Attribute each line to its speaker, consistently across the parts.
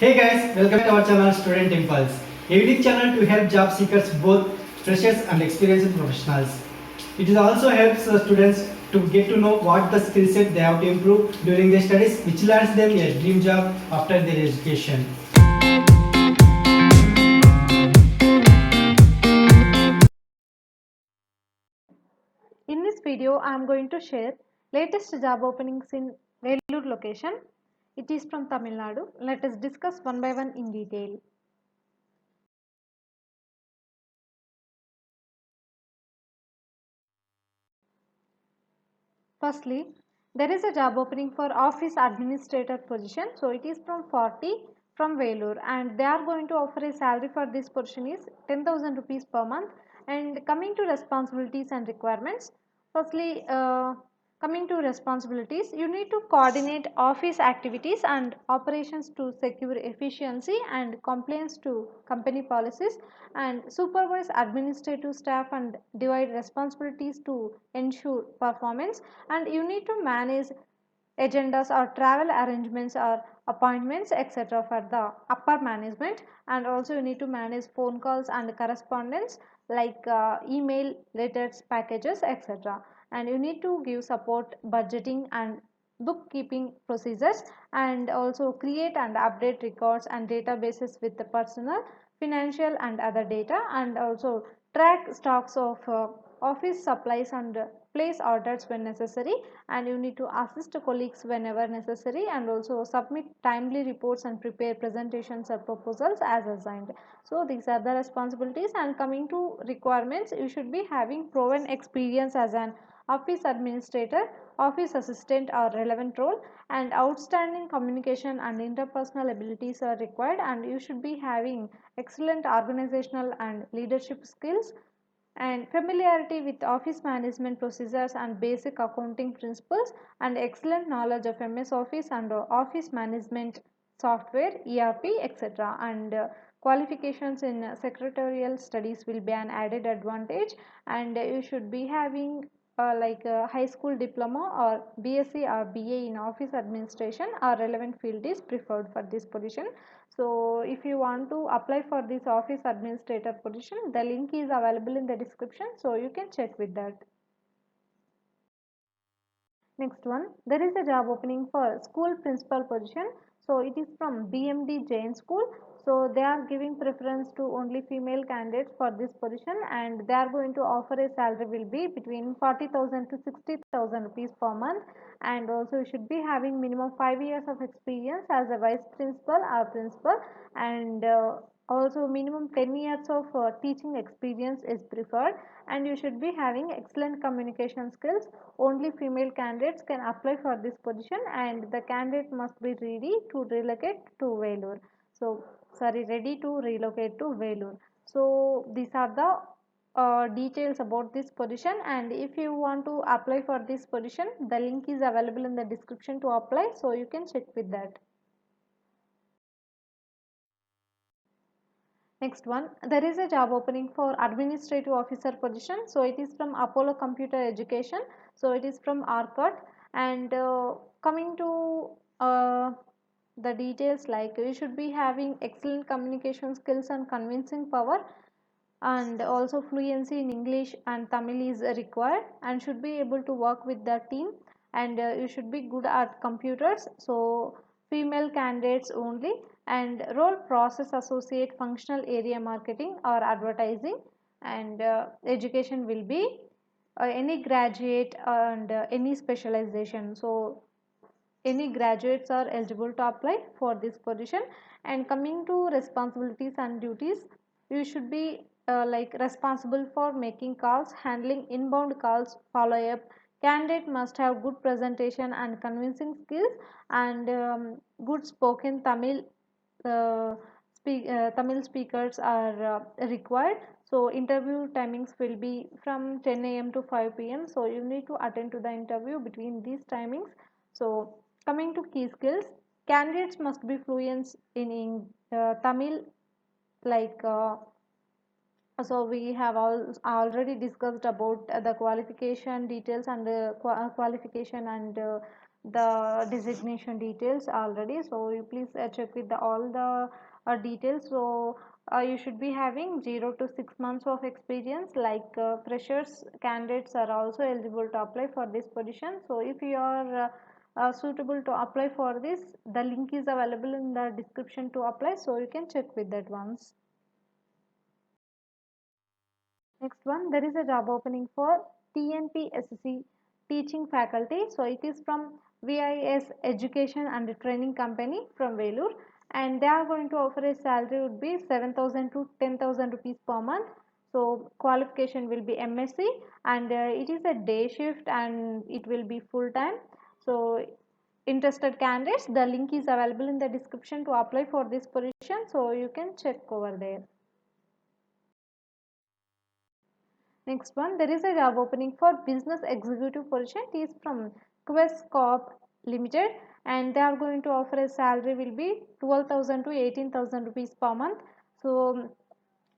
Speaker 1: Hey guys, welcome to our channel Student Impulse, a unique channel to help job seekers, both freshers and experienced professionals. It also helps students to get to know what the skill set they have to improve during their studies, which lands them a dream job after their education.
Speaker 2: In this video, I am going to share latest job openings in Vellore location. It is from Tamil Nadu. Let us discuss one by one in detail. Firstly, there is a job opening for office administrator position. So it is from 40 from Vellore, and they are going to offer a salary for this position is 10,000 rupees per month. And coming to responsibilities and requirements, firstly, coming to responsibilities, you need to coordinate office activities and operations to secure efficiency and compliance to company policies, and supervise administrative staff and divide responsibilities to ensure performance. And you need to manage agendas or travel arrangements or appointments etc. for the upper management. And also you need to manage phone calls and correspondence like email, letters, packages etc. And you need to give support budgeting and bookkeeping procedures, and also create and update records and databases with the personal, financial and other data, and also track stocks of office supplies and place orders when necessary. And you need to assist colleagues whenever necessary, and also submit timely reports and prepare presentations or proposals as assigned. So these are the responsibilities. And coming to requirements, you should be having proven experience as an office administrator, office assistant or relevant role, and outstanding communication and interpersonal abilities are required. And you should be having excellent organizational and leadership skills, and familiarity with office management procedures and basic accounting principles, and excellent knowledge of MS Office and office management software, ERP etc. And qualifications in secretarial studies will be an added advantage. And you should be having like a high school diploma or BSc or BA in office administration or relevant field is preferred for this position. So if you want to apply for this office administrator position, the link is available in the description, so you can check with that. Next one, there is a job opening for school principal position. So it is from BMD Jain School. So they are giving preference to only female candidates for this position, and they are going to offer a salary will be between 40,000 to 60,000 rupees per month. And also you should be having minimum 5 years of experience as a vice principal or principal, and also minimum 10 years of teaching experience is preferred. And you should be having excellent communication skills. Only female candidates can apply for this position, and the candidate must be ready to relocate to Vellore. So sorry, ready to relocate to Vellore. So these are the details about this position. And if you want to apply for this position, the link is available in the description to apply, so you can check with that. Next one, there is a job opening for administrative officer position. So it is from Apollo Computer Education. So it is from Arcot. And coming to the details, like you should be having excellent communication skills and convincing power, and also fluency in English and Tamil is required, and should be able to work with the team. And you should be good at computers, so female candidates only. And role process associate, functional area marketing or advertising. And education will be any graduate and any specialization. So any graduates are eligible to apply for this position. And coming to responsibilities and duties, you should be like responsible for making calls, handling inbound calls, follow up. Candidate must have good presentation and convincing skills, and good spoken Tamil. uh, Tamil speakers are required. So interview timings will be from 10 a.m. to 5 p.m. So you need to attend to the interview between these timings. So coming to key skills, candidates must be fluent in Tamil, like so we have already discussed about the qualification details and qualification and the designation details already, so you please check with all the details. So you should be having 0 to 6 months of experience, like freshers candidates are also eligible to apply for this position. So if you are suitable to apply for this, the link is available in the description to apply, so you can check with that once. Next one, there is a job opening for TNPSC teaching faculty. So it is from VIS Education and Training Company from Velur, and they are going to offer a salary would be 7,000 to 10,000 rupees per month. So qualification will be MSc, and it is a day shift and it will be full time. So interested candidates, the link is available in the description to apply for this position, so you can check over there. Next one, there is a job opening for business executive position. It is from Quest Corp Limited, and they are going to offer a salary will be 12,000 to 18,000 rupees per month. So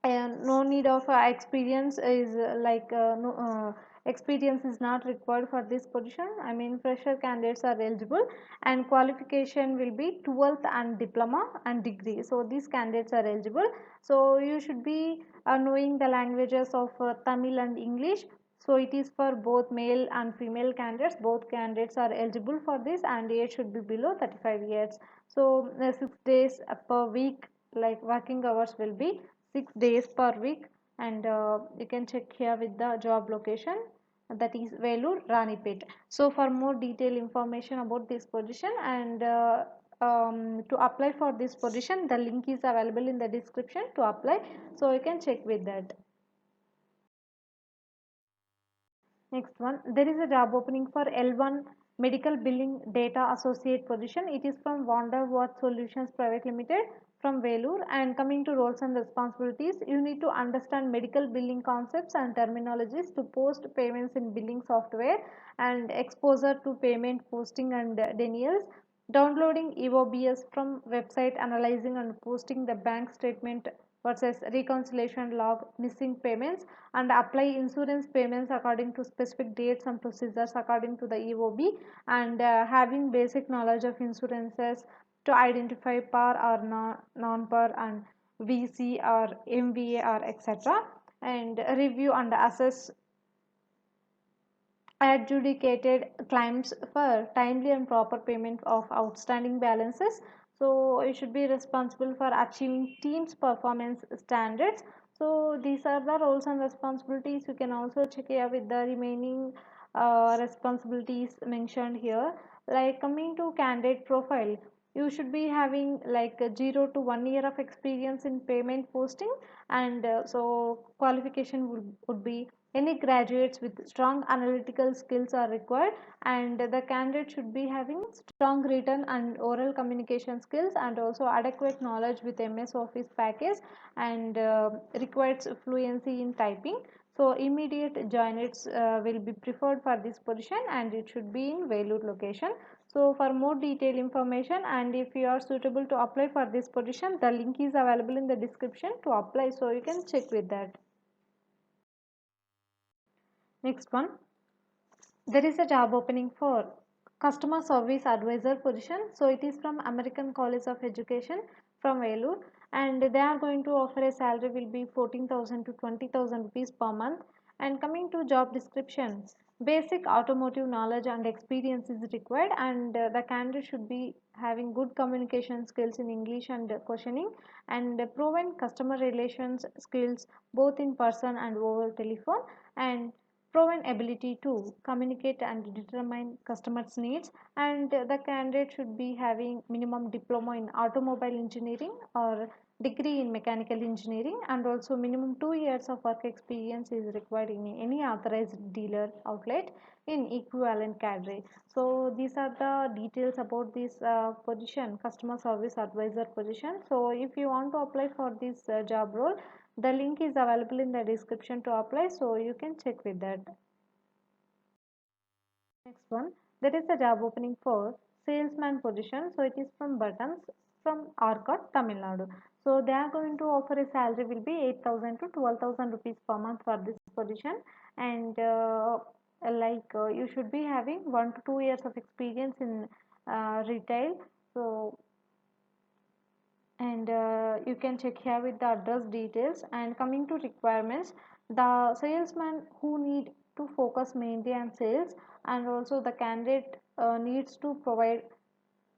Speaker 2: no need of experience is no experience is not required for this position. I mean, fresher candidates are eligible, and qualification will be 12th and diploma and degree. So these candidates are eligible. So you should be knowing the languages of Tamil and English. So it is for both male and female candidates. Both candidates are eligible for this, and age should be below 35 years. So 6 days per week, like working hours will be 6 days per week, and you can check here with the job location, that is Velur Ranipet. So for more detailed information about this position and to apply for this position, the link is available in the description to apply, so you can check with that. Next one, there is a job opening for L1 Medical Billing Data Associate position. It is from Wonderworth Solutions Private Limited from Velur. And coming to roles and responsibilities, you need to understand medical billing concepts and terminologies to post payments in billing software, and exposure to payment posting and denials, downloading EOBS from website, analyzing and posting the bank statement versus reconciliation log, missing payments, and apply insurance payments according to specific dates and procedures according to the EOB, and having basic knowledge of insurances to identify par or non-par and VC or MVA or etc., and review and assess adjudicated claims for timely and proper payment of outstanding balances. So you should be responsible for achieving team's performance standards. So these are the roles and responsibilities. You can also check here with the remaining responsibilities mentioned here. Like coming to candidate profile, you should be having like 0 to 1 year of experience in payment posting, and so qualification would be any graduates with strong analytical skills are required, and the candidate should be having strong written and oral communication skills, and also adequate knowledge with MS Office package, and requires fluency in typing. So immediate joiners will be preferred for this position, and it should be in Velur location. So for more detailed information, and if you are suitable to apply for this position, the link is available in the description to apply, so you can check with that. Next one, there is a job opening for customer service advisor position. So it is from American College of Education from Velur, and they are going to offer a salary will be 14,000 to 20,000 rupees per month. And coming to job description, basic automotive knowledge and experience is required, and the candidate should be having good communication skills in English and questioning, and proven customer relations skills both in person and over telephone, and proven ability to communicate and determine customers needs, and the candidate should be having minimum diploma in automobile engineering or degree in mechanical engineering, and also minimum 2 years of work experience is required in any authorized dealer outlet in equivalent category. So these are the details about this position, customer service advisor position. So if you want to apply for this job role, the link is available in the description to apply, so you can check with that. Next one, there is a job opening for salesman position. So it is from Buttons from Arcot, Tamil Nadu. So they are going to offer a salary will be 8,000 to 12,000 rupees per month for this position, and you should be having 1 to 2 years of experience in retail. So and you can check here with the address details. And coming to requirements, the salesman who need to focus mainly on sales, and also the candidate needs to provide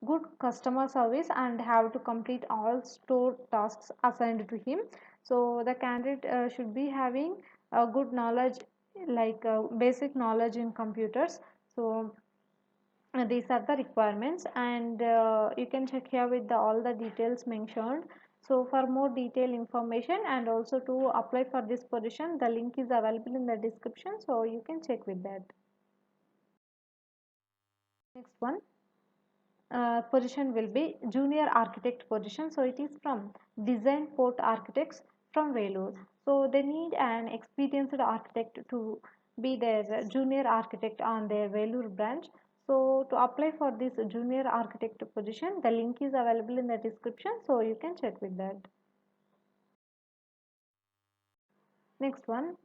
Speaker 2: good customer service and have to complete all store tasks assigned to him. So the candidate should be having a good knowledge, basic knowledge in computers. So these are the requirements, and you can check here with all the details mentioned. So for more detailed information and also to apply for this position, the link is available in the description, so you can check with that. Next one position will be junior architect position. So it is from Design Port Architects from Vellore. So they need an experienced architect to be their junior architect on their Vellore branch. So to apply for this junior architect position, the link is available in the description, so you can check with that. Next one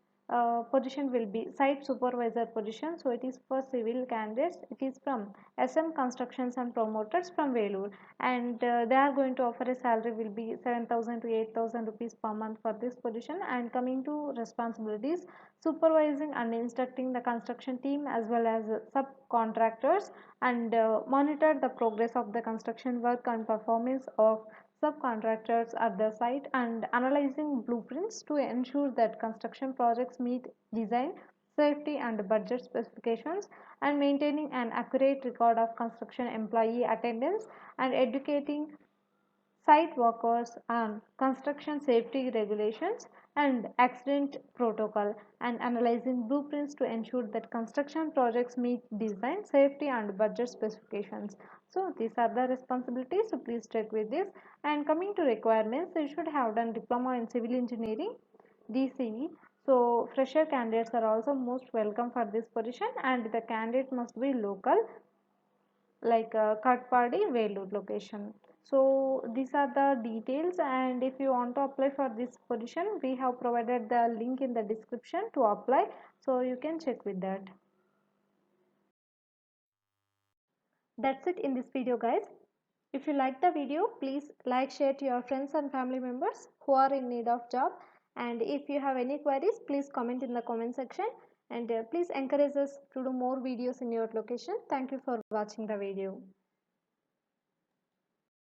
Speaker 2: position will be site supervisor position. So it is for civil candidates. It is from SM Constructions and Promoters from Vellore, and they are going to offer a salary will be 7,000 to 8,000 rupees per month for this position. And coming to responsibilities, supervising and instructing the construction team as well as subcontractors, and monitor the progress of the construction work and performance of subcontractors at the site, and analyzing blueprints to ensure that construction projects meet design, safety and budget specifications, and maintaining an accurate record of construction employee attendance, and educating site workers on construction safety regulations and accident protocol, and analyzing blueprints to ensure that construction projects meet design, safety and budget specifications. So these are the responsibilities, so please check with this. And coming to requirements, you should have done diploma in civil engineering, DCE. So fresher candidates are also most welcome for this position, and the candidate must be local, like Katpadi, Vellore location. So these are the details, and if you want to apply for this position, we have provided the link in the description to apply, so you can check with that. That's it in this video, guys. If you like the video, please like, share to your friends and family members who are in need of job. And if you have any queries, please comment in the comment section, and please encourage us to do more videos in your location. Thank you for watching the video.